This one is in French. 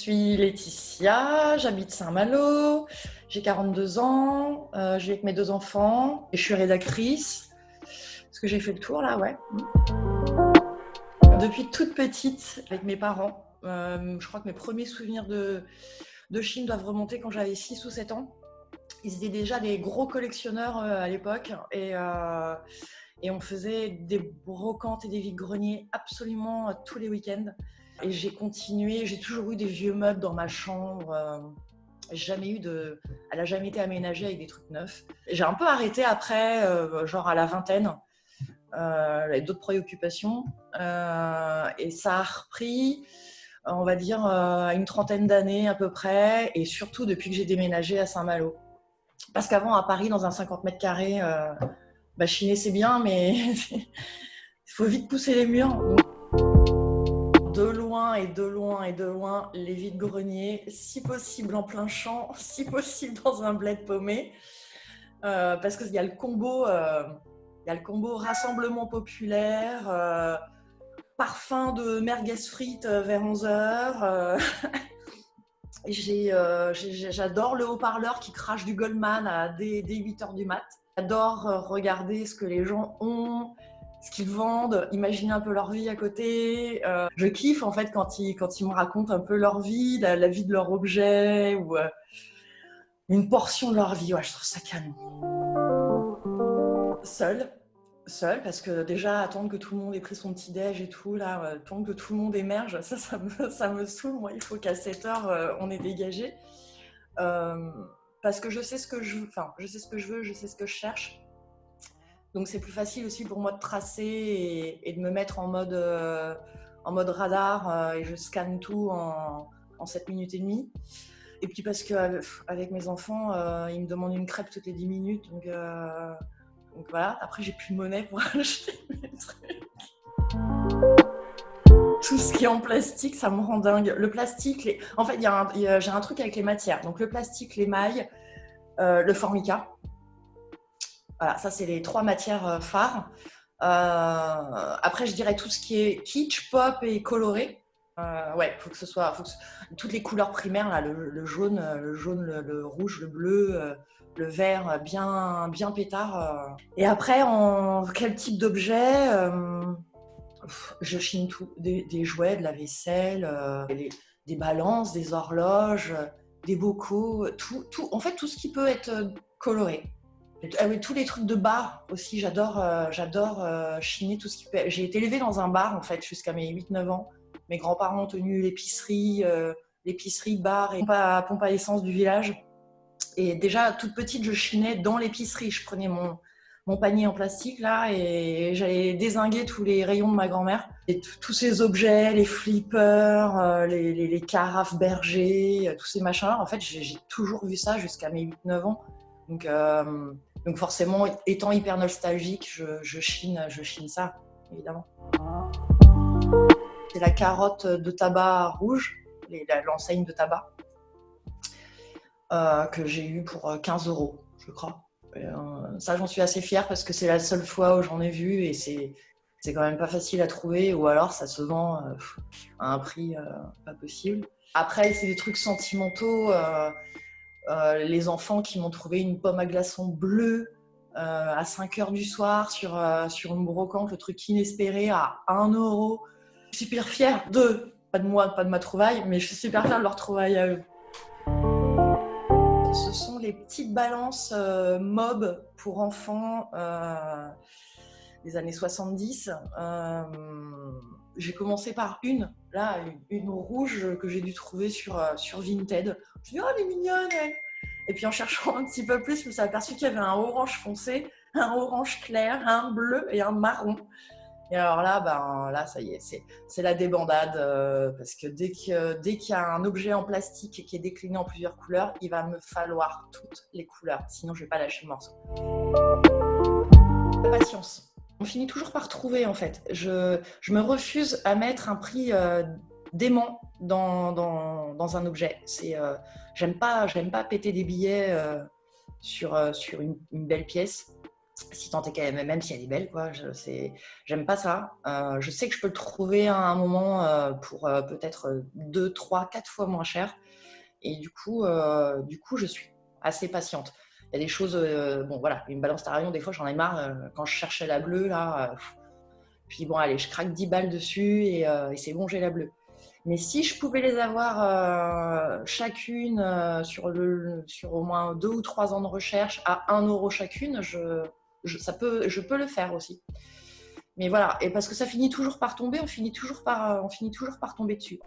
suis Laetitia, j'habite Saint-Malo, j'ai 42 ans, je vis avec mes 2 enfants et je suis rédactrice. Est-ce que j'ai fait le tour là? Ouais. Depuis toute petite, avec mes parents, je crois que mes premiers souvenirs de Chine doivent remonter quand j'avais 6 ou 7 ans. Ils étaient déjà des gros collectionneurs à l'époque et on faisait des brocantes et des vide-greniers absolument tous les week-ends. Et j'ai continué, j'ai toujours eu des vieux meubles dans ma chambre. Elle n'a jamais été aménagée avec des trucs neufs. J'ai un peu arrêté après, genre à la vingtaine, avec d'autres préoccupations. Et ça a repris, on va dire, à une trentaine d'années à peu près, et surtout depuis que j'ai déménagé à Saint-Malo. Parce qu'avant, à Paris, dans un 50 mètres carrés, chiner c'est bien, mais il faut vite pousser les murs. De loin et de loin et de loin, les vides-greniers, si possible en plein champ, si possible dans un bled paumé, parce qu'il y a le combo, rassemblement populaire, parfum de merguez frites vers 11h. J'adore le haut-parleur qui crache du Goldman dès 8h du mat. J'adore regarder ce que les gens ont, ce qu'ils vendent, imaginer un peu leur vie à côté. Je kiffe en fait quand ils me racontent un peu leur vie, la vie de leur objet ou une portion de leur vie. Ouais, je trouve ça canon. Seule, parce que déjà attendre que tout le monde ait pris son petit déj et tout, là, attendre que tout le monde émerge, ça me saoule. Moi, il faut qu'à 7h, on est dégagé. Parce que je sais ce que je veux, je sais ce que je cherche. Donc c'est plus facile aussi pour moi de tracer et de me mettre en mode radar, et je scanne tout en 7 minutes et demie. Et puis parce qu'avec mes enfants, ils me demandent une crêpe toutes les 10 minutes. Donc voilà, après j'ai plus de monnaie pour acheter mes trucs. Tout ce qui est en plastique, ça me rend dingue. Le plastique, en fait, j'ai un truc avec les matières. Donc le plastique, l'émail, le formica. Voilà, ça c'est les 3 matières phares. Après, je dirais tout ce qui est kitsch, pop et coloré. Ouais, faut que toutes les couleurs primaires, là, le jaune, le rouge, le bleu, le vert, bien pétard. Et après, en quel type d'objet? Je chine tout, des jouets, de la vaisselle, des balances, des horloges, des bocaux, tout, en fait tout ce qui peut être coloré. Ah oui, tous les trucs de bar aussi, j'adore chiner tout ce qui peut. J'ai été élevée dans un bar en fait jusqu'à mes 8-9 ans. Mes grands-parents ont tenu l'épicerie, bar et pompe à essence du village. Et déjà toute petite, je chinais dans l'épicerie. Je prenais mon panier en plastique là et j'allais dézinguer tous les rayons de ma grand-mère. Et tous ces objets, les flippers, les carafes Berger, tous ces machins-là, en fait j'ai toujours vu ça jusqu'à mes 8-9 ans. Donc forcément, étant hyper nostalgique, je chine ça, évidemment. C'est la carotte de tabac rouge, l'enseigne de tabac, que j'ai eue pour 15 €, je crois. Ça, j'en suis assez fière parce que c'est la seule fois où j'en ai vu et c'est quand même pas facile à trouver, ou alors ça se vend à un prix pas possible. Après, c'est des trucs sentimentaux. Les enfants qui m'ont trouvé une pomme à glaçons bleue à 5h du soir sur une brocante, le truc inespéré à 1 €. Je suis super fière pas de moi, pas de ma trouvaille, mais je suis super fière de leur trouvaille à eux. Ce sont les petites balances Mob pour enfants des années 70. J'ai commencé par une rouge que j'ai dû trouver sur Vinted. Je me suis dit, oh, elle est mignonne, elle. Et puis en cherchant un petit peu plus, je me suis aperçue qu'il y avait un orange foncé, un orange clair, un bleu et un marron. Et alors là, ça y est, c'est la débandade, parce que dès qu'il y a un objet en plastique qui est décliné en plusieurs couleurs, il va me falloir toutes les couleurs, sinon je vais pas lâcher le morceau. La patience. On finit toujours par trouver en fait. Je me refuse à mettre un prix dément dans un objet. J'aime pas péter des billets sur une belle pièce. Si tant est qu'elle, même si elle est belle, quoi, j'aime pas ça. Je sais que je peux le trouver à un moment pour peut-être 2, 3, 4 fois moins cher. Et du coup, je suis assez patiente. Il y a des choses, bon voilà, une balance Tarion, des fois j'en ai marre. Quand je cherchais la bleue, là, je dis bon, allez, je craque 10 balles dessus et c'est bon, j'ai la bleue. Mais si je pouvais les avoir chacune sur au moins 2 ou 3 ans de recherche à 1 € chacune, je peux le faire aussi. Mais voilà, et parce que ça finit toujours par tomber, on finit toujours par tomber dessus.